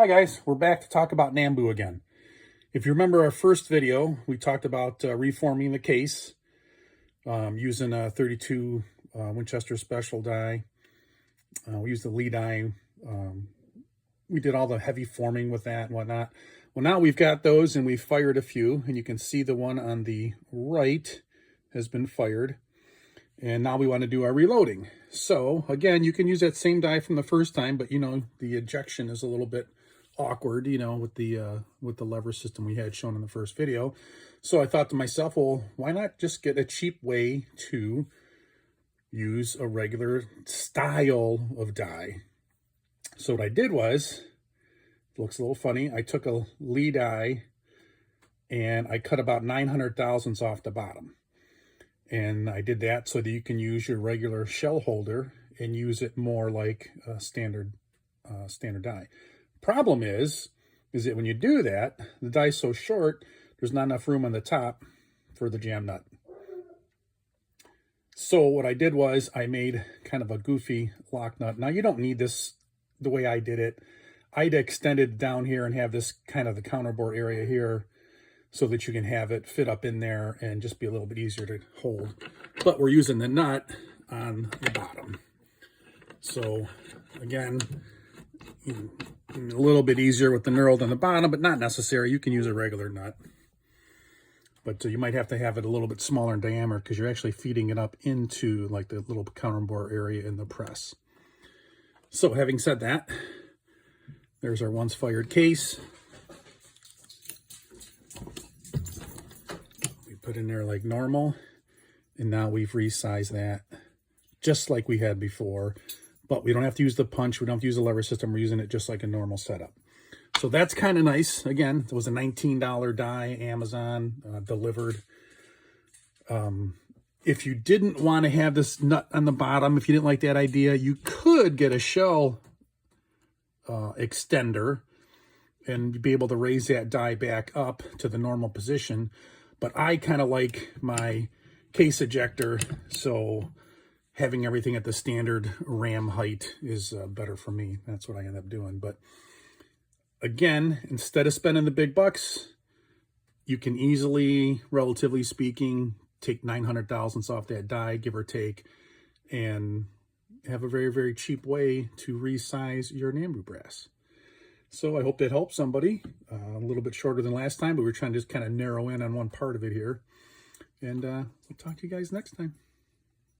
Hi guys, we're back to talk about Nambu again. If you remember our first video, we talked about reforming the case using a 32 Winchester Special die. We used the Lee die. We did all the heavy forming with that and whatnot. Well, now we've got those and we've fired a few, and you can see the one on the right has been fired. And now we want to do our reloading. So again, you can use that same die from the first time, but you know, the ejection is a little bit awkward, you know, with the lever system we had shown in the first video. So I thought to myself, well, why not just get a cheap way to use a regular style of die? So what I did was, it looks a little funny, I took a Lee die and I cut about 900 thousandths off the bottom. And I did that so that you can use your regular shell holder and use it more like a standard die. Problem is that when you do that, the die's so short, there's not enough room on the top for the jam nut. So what I did was I made kind of a goofy lock nut. Now you don't need this the way I did it. I'd extend it down here and have this kind of the counterbore area here so that you can have it fit up in there and just be a little bit easier to hold. But we're using the nut on the bottom. So again, a little bit easier with the knurled on the bottom, but not necessary. You can use a regular nut. But you might have to have it a little bit smaller in diameter because you're actually feeding it up into like the little counterbore area in the press. So having said that, there's our once fired case. We put in there like normal. And now we've resized that just like we had before. But we don't have to use the punch. We don't have to use the lever system. We're using it just like a normal setup. So that's kind of nice. Again, it was a $19 die, Amazon delivered. If you didn't want to have this nut on the bottom, if you didn't like that idea, you could get a shell extender and be able to raise that die back up to the normal position. But I kind of like my case ejector, so having everything at the standard ram height is better for me. That's what I end up doing. But again, instead of spending the big bucks, you can easily, relatively speaking, take 900 thousandths off that die, give or take, and have a very, very cheap way to resize your Nambu brass. So I hope that helps somebody. A little bit shorter than last time, but we're trying to just kind of narrow in on one part of it here. And we'll talk to you guys next time.